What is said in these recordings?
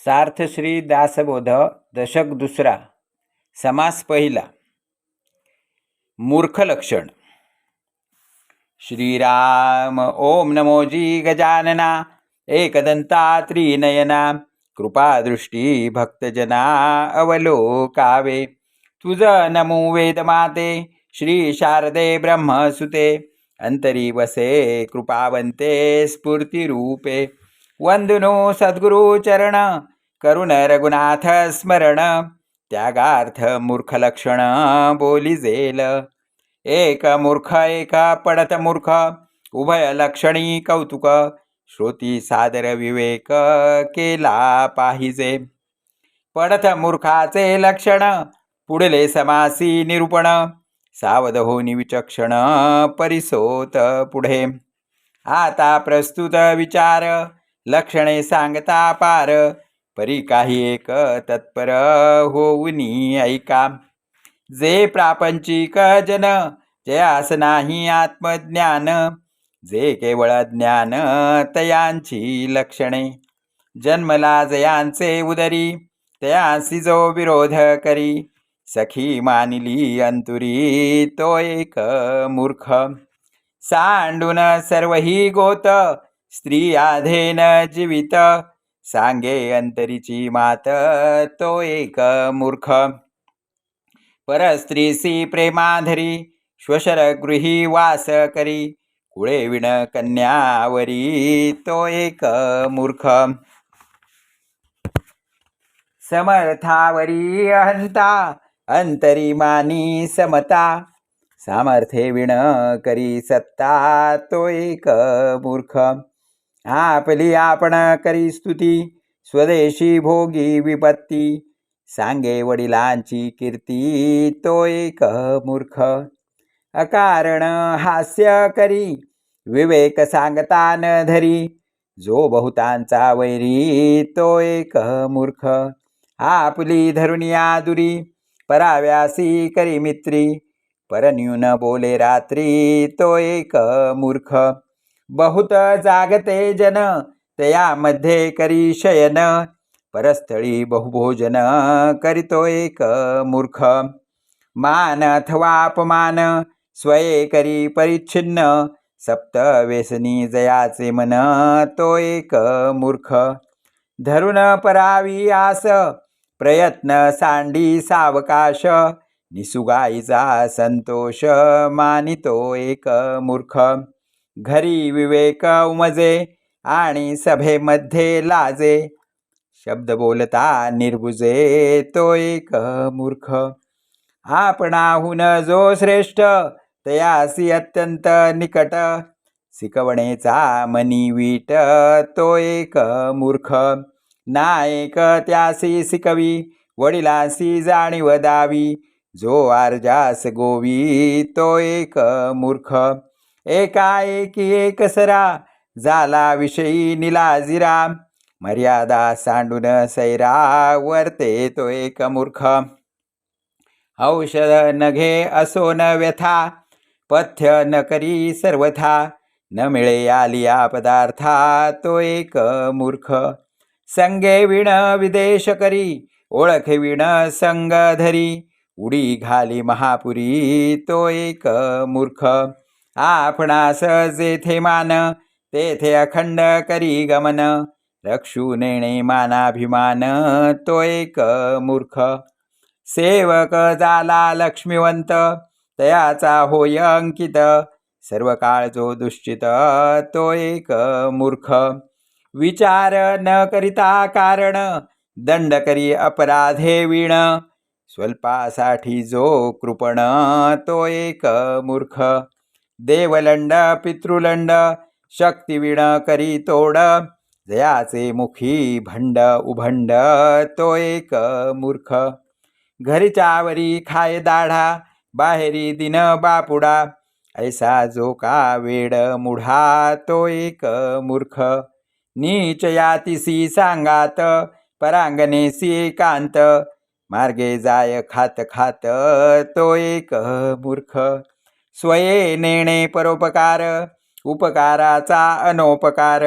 सार्थ श्री दासबोध दशक दुसरा समास पहिला. मूर्ख लक्षण. श्रीराम ओम नमोजी गजानना एकदंता त्रिनयना कृपादृष्टी भक्तजना अवलोकावे. तुझ नमो वेदमाते श्री शारदे ब्रह्मसुते अंतरी वसे कृपावंते स्फूर्तिरूपे. वंदनो सद्गुरु चरण करुण रघुनाथ स्मरण त्यागार्थ मूर्ख लक्षण बोलिजेल. एक मूर्ख एक पडत मूर्ख उभय लक्षणी कौतुक श्रोती सादर विवेक केला पाहिजे. पडत मूर्खाचे लक्षण पुढले समासी निरूपण सावध होनी विचक्षण परिसोत पुढे. आता प्रस्तुत विचार लक्षणे सांगता पार परी काही एक तत्पर होऊनी ऐका. जे प्रापंचिक जन जयास नाही आत्मज्ञान जे केवळ ज्ञान तयांची लक्षणे. जन्मला जयांचे उदरी तयांसी जो विरोध करी सखी मानिली अंतुरी तो एक मूर्ख. सांडून सर्वही गोत स्त्री आधेन जीवित सांगे अंतरीची मात तो एक मूर्ख. परस्त्रीसी प्रेमाधरी श्वशर गृही वास करी कुळे विण कन्यावरी तो एक मूर्ख. समर्थावरी अहंता अंतरी मानी समता सामर्थ्ये विण करी सत्ता तो एक मूर्ख. आपली आपण करी स्तुती स्वदेशी भोगी विपत्ती सांगे वडिलांची कीर्ती तो एक मूर्ख. अकारण हास्य करी विवेक सांगता न धरी जो बहुतांचा वैरी तो एक मूर्ख. आपली धरुनिया दुरी पराव्यासी करी मित्री परन्यून बोले रात्री तो एक मूर्ख. बहुत जागते जन तयामध्ये करी शयन परस्थळी बहुभोजन करीतो एक मूर्ख. मान अथवा अपमान स्वये करी परिच्छिन्न सप्त व्यसनी जयाचे मन तो एक मूर्ख. धरून परावी आस प्रयत्न सांडी सावकाश निसुगाईचा संतोष मानितो एक मूर्ख. घरी विवेक उमजे आणि सभेमध्ये लाजे शब्द बोलता निर्बुजे तो एक मूर्ख. आपणाहून जो श्रेष्ठ तयासी अत्यंत निकट शिकवणेचा मनी वीट तो एक मूर्ख. नायक त्यासी शिकवी वडिलांसी जाणीव दावी जो आर्जास गोवी तो एक मूर्ख. एकाएकी एकसरा झाला विषयी निलाजिरा मर्यादा सांडून सैरा वर्ते तो एक मूर्ख. औषध न घे असो न व्यथा पथ्य न करी सर्वथा न मिळे आलिया पदार्था तो एक मूर्ख. संगे विण विदेश करी ओळखे विण संग धरी उडी घाली महापुरी तो एक मूर्ख. आपणास जेथे मान तेथे अखंड करी गमन रक्षू नेणे मानाभिमान तो एक मूर्ख. सेवक झाला लक्ष्मीवंत तयाचा होय अंकित सर्व काळ जो दुश्चित तो एक मूर्ख. विचार न करिता कारण दंड करी अपराधे विण स्वल्पासाठी जो कृपण तो एक मूर्ख. देवलंड पितृलंड शक्तिविण करी तोड जयाचे मुखी भंड उभंड तो एक मूर्ख. घरच्यावरी खाय दाढा बाहेरी दिन बापुडा ऐसा जो का वेड मुढा तो एक मूर्ख. नीच यातिसी सांगात परांगणेसी एकांत मार्गे जाय खात खात तो एक मूर्ख. स्वये नेणे परोपकार उपकाराचा अनोपकार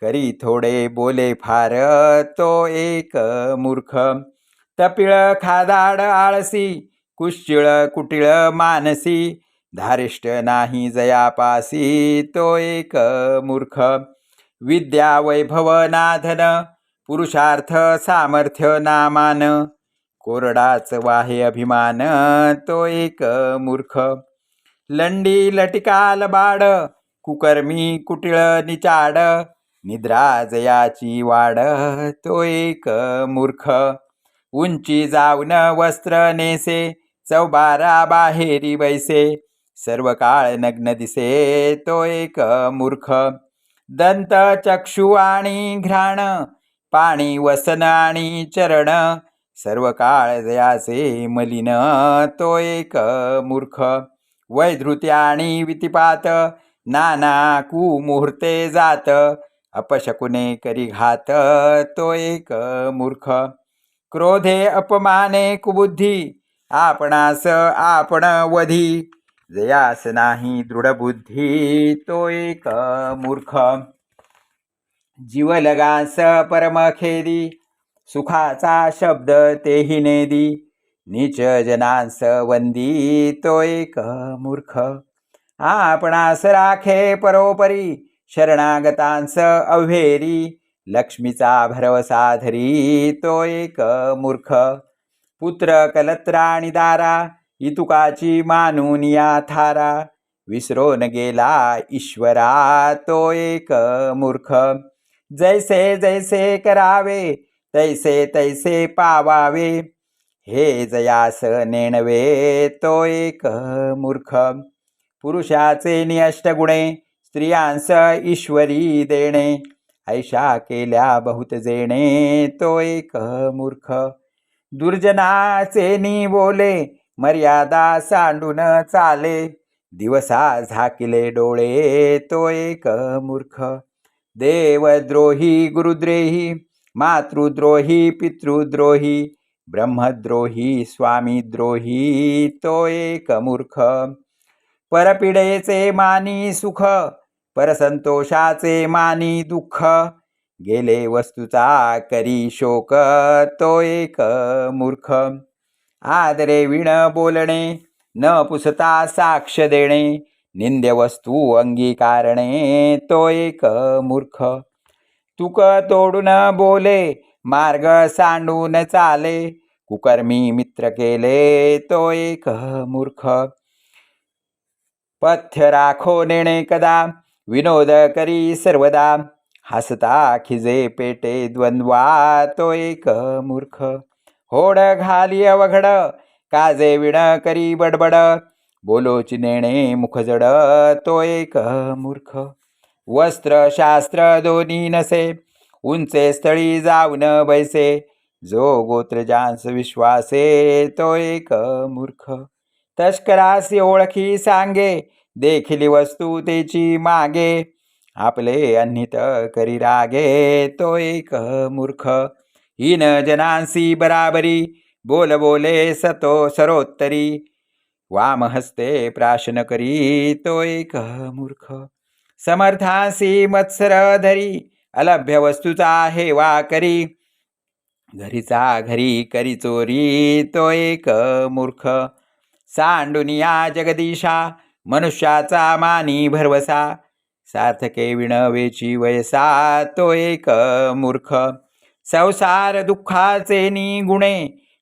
करी थोडे बोले फार तो एक मूर्ख. तपिळ खादाड आळसी कुश्चिळ कुटिळ मानसी धारिष्ट नाही जयापासी तो एक मूर्ख. विद्या वैभव नाधन पुरुषार्थ सामर्थ्य नामान कोरडाच वाहे अभिमान तो एक मूर्ख. लंडी लटिकाल बाड कुकर्मी कुटिळ निचाड निद्रा जयाची वाड तो एक मूर्ख. उंची जाऊन वस्त्र नेसे चौबारा बाहेरी बैसे सर्व काळ नग्न दिसे तो एक मूर्ख. दंत चक्षु आणि घ्राण पाणी वसन आणि चरण सर्व काळ जयाचे मलिन तो एक मूर्ख. वैधृती आणि वितिपात नाना कुमुहूर्ते जात अपशकुने करी घात तो एक मूर्ख. क्रोधे अपमाने कुबुद्धी आपणास आपण वधी जयास नाही दृढबुद्धी तो एक मूर्ख. जीवलगास परमखेदी सुखाचा शब्द तेही नेदी नीच जनांस वंदी तो एक मूर्ख. आपणास राखे परोपरी शरणागतांस अव्हेरी लक्ष्मीचा भरवसा धरी तो एक मूर्ख. पुत्र कलत्राणी दारा इतुकाची मानून या थारा विसरून गेला ईश्वरा तो एक मूर्ख. जैसे जैसे करावे तैसे तैसे पावावे हे जयास नेणवे तो एक मूर्ख. पुरुषाचे निअष्टगुणे स्त्रियांस ईश्वरी देणे ऐशा केल्या बहुत जेणे तो एक मूर्ख. दुर्जनाचे नि बोले मर्यादा सांडून चाले दिवसा झाकिले डोळे तो एक मूर्ख. देवद्रोही गुरुद्रोही मातृद्रोही पितृद्रोही ब्रह्मद्रोही स्वामीद्रोही तो एक मूर्ख. परपिडेचे मानी सुख परसंतोषाचे मानी दुःख गेले वस्तूचा करी शोक तो एक मूर्ख. आदरे विण बोलणे न पुसता साक्ष देणे निंद्य वस्तू अंगीकारणे तो एक मूर्ख. तुक तोडून बोले मार्ग सांडून चाले कुकर्मी मित्र केले तो एक मूर्ख. पथ्य राखो नेणे कदा विनोद करी सर्वदा हसता खिजे पेटे द्वंद्वा तो एक मूर्ख. होड घाली अवघड काजे विण करी बडबड बोलोची नेणे मुखजड तो एक मूर्ख. वस्त्र शास्त्र दोन्ही नसे उंचे स्थळी जाऊन बैसे जो गोत्रजांस विश्वासे तो एक मूर्ख. तस्करासी ओळखी सांगे देखिली वस्तू तेची मागे आपले अन्हित करी रागे तो एक मूर्ख. हीन जनांसी बराबरी बोल बोले सरोत्तरी वामहस्ते प्राशन करी तो एक मूर्ख. समर्थांसी मत्सर धरी अलभ्य वस्तूचा हेवा करी घरीचा घरी करी चोरी तो एक मूर्ख. सांडुनिया जगदीशा मनुष्याचा मानी भरवसा सार्थके विणवेची वयसा तो एक मूर्ख. संसार दुःखाचे निगुणे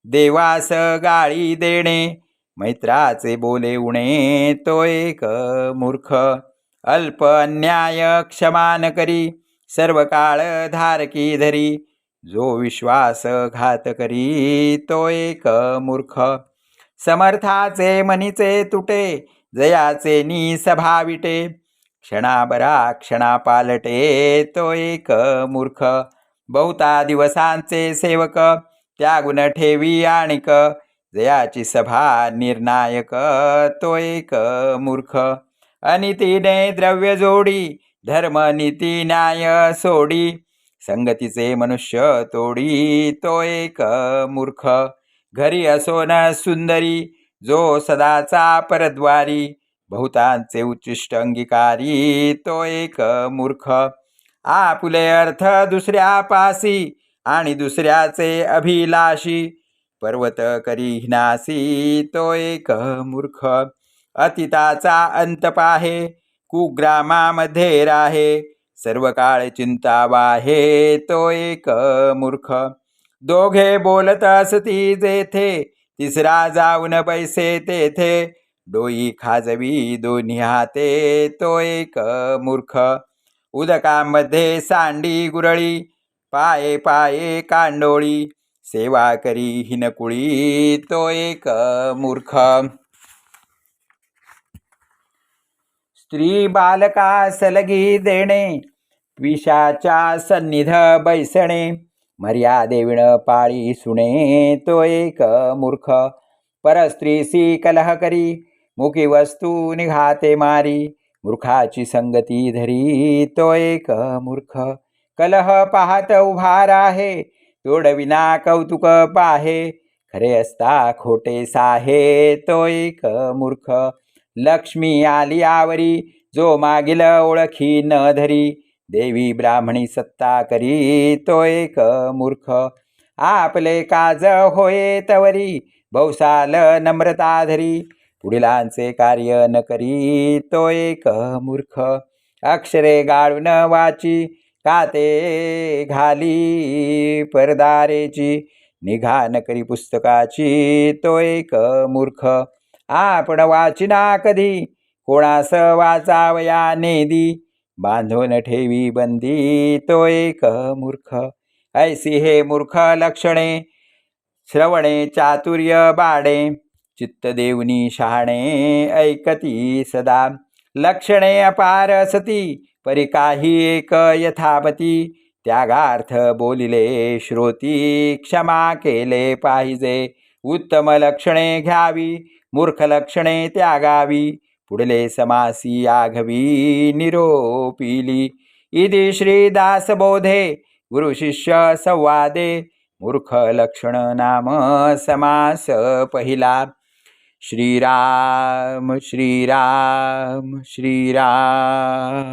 देवास गाळी देणे मैत्राचे बोले उणे तो एक मूर्ख. अल्प अन्याय क्षमान करी सर्व काळ धारकी धरी जो विश्वास घात करी तो एक मूर्ख. समर्थाचे मनीचे तुटे जयाचे नि सभाविटे क्षणाबरा क्षणा पालटे तो एक मूर्ख. बहुता दिवसांचे सेवक त्यागुण ठेवी आणिक जयाची सभा निर्णायक तो एक मूर्ख. अनितीने द्रव्य जोडी धर्म नीती न्याय सोडी संगतीचे मनुष्य तोडी तो एक मूर्ख. घरी असोन सुंदरी जो सदाचा परद्वारी बहुतांचे उच्चिष्ट अंगीकारी तो एक मूर्ख. आपुले अर्थ दुसऱ्यापासी आणि दुसऱ्याचे अभिलाषी पर्वत करी हिनासी तो एक मूर्ख अतिताचा अंत पाहे कुग्रामामध्ये राहे सर्व काळ चिंता वाहे तो एक मूर्ख दोघे बोलत असती जेथे तिसरा जाऊन पैसे तेथे डोई खाजवी दोन्ही हाते तो एक मूर्ख उदकामध्ये सांडी गुरळी पाये पाये कांडोळी सेवा करी हिनकुळी तो एक मूर्ख स्त्री बालकास लगी देणे विषाच्या सन्निध बैसणे मर्यादेविण पाळी सुणे तो एक मूर्ख परस्त्रीसी कलह करी मुखी वस्तू निघाते मारी मूर्खाची संगती धरी तो एक मूर्ख कलह पाहत उभा राहे तोडविना कौतुक पाहे खरे असता खोटे साहे तो एक मूर्ख लक्ष्मी आली आवरी जो मागील ओळखी न धरी देवी ब्राह्मणी सत्ता करी तो एक मूर्ख आपले काज होये तवरी बहुसाल नम्रता धरी पुढिलांचे कार्य न करी तो एक मूर्ख अक्षरे गाळून वाची काते घाली परदारेची निघा न करी पुस्तकाची तो एक मूर्ख आपण वाचिना कधी कोणास वाचावया नेदी बांधून ठेवी बंदी तो एक मूर्ख ऐसी हे मूर्ख लक्षणे श्रवणे चातुर्य बाणे चित्त देवनी शहाणे ऐकती सदा लक्षणे अपार असती परी काही एक यथापती त्यागार्थ बोलिले श्रोती क्षमा केले पाहिजे उत्तम लक्षणे घ्यावी मूर्ख लक्षणे त्यागावी पुढले समासी आघवी निरोपिली इति श्रीदासबोधे गुरुशिष्य संवादे मूर्ख लक्षण नाम समास पहिला श्रीराम श्रीराम श्रीराम